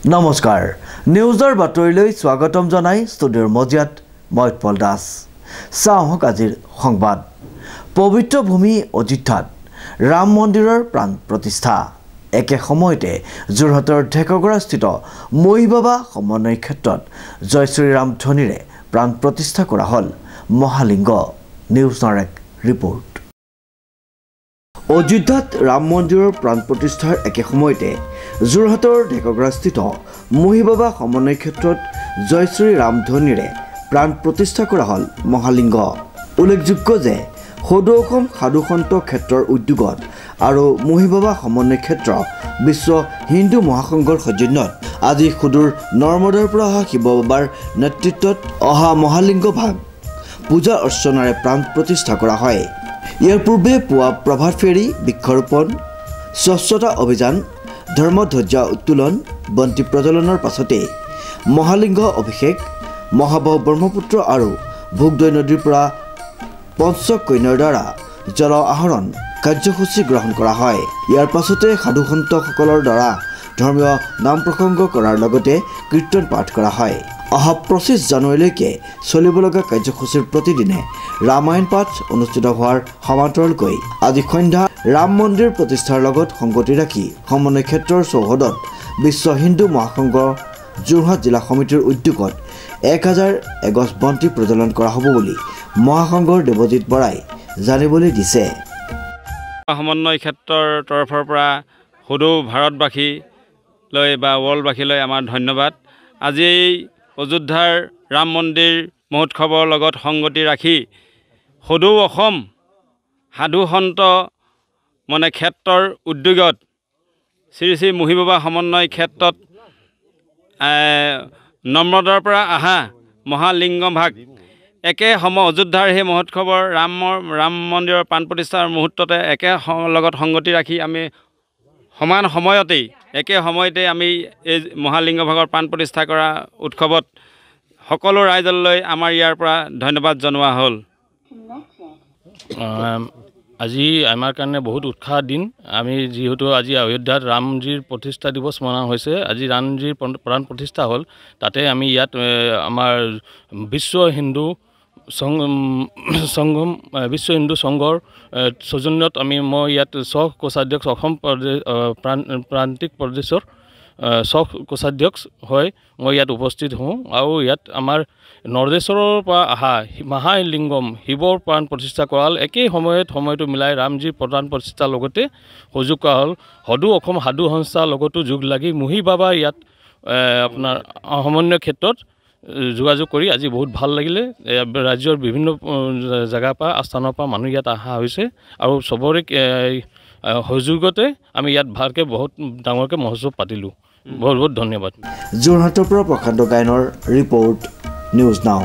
নমস্কাৰ নিউজৰ বাতৰিলৈ স্বাগতম জনাই ষ্টুডিঅ'ৰ মজিয়াত মই উৎপল দাস চাওক আজিৰ সংবাদ পবিত্ৰ ভূমি অযোধ্যাত ৰাম মন্দিৰৰ প্ৰাণ প্ৰতিষ্ঠা একে সময়তে যোৰহাটৰ ঢেকগড়াস্থিত মহিবাবা সমন্বয় ক্ষেত্ৰত জয় শ্ৰীৰাম ধ্বনিৰে প্ৰাণ প্ৰতিষ্ঠা কৰা হ'ল মহালিংগ নিউজ নাৰেক ৰিপৰ্ট অযোধ্যাত ৰাম মন্দিৰৰ প্ৰাণ প্ৰতিষ্ঠাৰ একে সময়তে যোৰহাটৰ ঢেকগড়াস্থিত মহিবাবা সমন্বয় ক্ষেত্ৰত জয় শ্ৰীৰাম ধ্বনিৰে প্ৰাণ প্ৰতিষ্ঠা কৰা হ'ল মহালিংগ উল্লেখযোগ্য যে সদৌ অসম সাধুসন্ত ক্ষেত্ৰৰ উদ্যোগত আৰু মহিবাবা সমন্বয় ক্ষেত্ৰ বিশ্ব হিন্দু মহাসংঘৰ সৌজন্যত আজি সুদূৰ নৰ্মদাৰ পৰা অহা শিৱ বাবাৰ নেতৃত্বত অহা মহালিংগ ভাগ পূজা অৰ্চনাৰে প্ৰাণ প্ৰতিষ্ঠা কৰা হয় ইয়াৰ পূৰ্বে পুৱা প্ৰভাত ফেৰী বৃক্ষৰোপণ স্বচ্ছতা অভিযান ধৰ্মধ্বজা উত্তোলন বন্তি প্ৰজ্বলনৰ পাছতে মহালিংগ অভিষেক মহাবাহু ব্ৰহ্মপুত্ৰ আৰু ভোগদৈ নদীৰ পৰা পঞ্চকন্যাৰ দ্বাৰা জল আহৰণ কাৰ্যসূচী গ্ৰহণ কৰা হয় ইয়াৰ পাছতে সাধুসন্তসকলৰ দ্বাৰা ধৰ্মীয় নাম প্ৰসংগ কৰাৰ লগতে কীৰ্তন পাঠ কৰা হয় অহা 25 জানুৱাৰীলৈকে চলিবলগা কাৰ্যসূচীৰ প্ৰতিদিনে ৰামায়ণ পাঠ অনুষ্ঠিত হোৱাৰ সমান্তৰালকৈ আজি সন্ধ্যা ৰাম মন্দিৰ প্ৰতিষ্ঠাৰ লগত সংগতি ৰাখি সমন্বয় ক্ষেত্ৰৰ চৌহদত বিশ্ব হিন্দু মহাসংঘ যোৰহাট জিলা সমিতিৰ উদ্যোগত 1000 এগছ বন্তি প্ৰজ্বলন কৰা হ'ব বুলি মহাসংঘৰ দেৱজিৎ বৰাই জানিবলৈ দিছে সমন্বয় ক্ষেত্ৰৰ তৰফৰ পৰা সদৌ ভাৰতবাসীলৈ বা ৱৰ্ল্ডবাসীলৈ আমাৰ ধন্যবাদ আজি এই অযোধ্যাৰ ৰাম মন্দিৰ মহোৎসৱৰ লগত সংগতি ৰাখি সদৌ অসম সাধুসন্ত মানে ক্ষেত্ৰৰ উদ্যোগত শ্ৰী শ্ৰী মহিবাবা সমন্বয় ক্ষেত্ৰত নৰ্মদাৰ পৰা আহা মহালিংগ ভাগ একে সময় অযোধ্যাৰ সেই মহোৎসৱৰ ৰাম মন্দিৰৰ প্ৰাণ প্ৰতিষ্ঠাৰ মুহূৰ্ততে একে লগত সংগতি ৰাখি আমি সমান সময়তেই একে সময়তে আমি এই মহালিংগ ভাগৰ প্ৰাণ প্ৰতিষ্ঠা কৰা উৎসৱত সকলো ৰাইজলৈ আমাৰ ইয়াৰ পৰা ধন্যবাদ জনোৱা হ'ল আজি আমাৰ কাৰণে বহুত উৎসাহ দিন আমি যেহেতু আজি অযোধ্যাত ৰামজীৰ প্ৰতিষ্ঠা দিৱস মনা হৈছে আজি ৰামজীৰ প্ৰাণ প্ৰতিষ্ঠা হ'ল তাতে আমি ইয়াত আমাৰ বিশ্ব হিন্দু সংগম বিশ্ব হিন্দু সংঘৰ সৌজন্যত মই ইয়াত সহ কোষাধ্যক্ষ অসম প্ৰান্তিক প্ৰদেশৰ সহ কোষাধ্যক্ষ হয় মই ইয়াত উপস্থিত হওঁ আৰু ইয়াত আমাৰ নৰ্দেশ্বৰৰ পৰা অহা মহালিংগম শিৱৰ প্ৰাণ প্ৰতিষ্ঠা কৰা হ'ল একেই সময়টো মিলাই ৰামজীৰ প্ৰাণ প্ৰতিষ্ঠাৰ লগতে সুযোগ কৰা হ'ল সদৌ অসম সাধু সংস্থাৰ লগতো যোগ লাগি মহিবাবা ইয়াত আপোনাৰ সমন্বয় ক্ষেত্ৰত যোগাযোগ কৰি আজি বহুত ভাল লাগিলে ৰাজ্যৰ বিভিন্ন জেগাৰ পৰা আস্থানৰ পৰা মানুহ ইয়াত অহা হৈছে আৰু চবৰে সহযোগতে আমি ইয়াত ভালকৈ বহুত ডাঙৰকৈ মহোৎসৱ পাতিলোঁ বহুত বহুত ধন্যবাদ যোৰহাটৰ পৰা প্ৰশান্ত গায়নৰ ৰিপৰ্ট নিউজ নাও।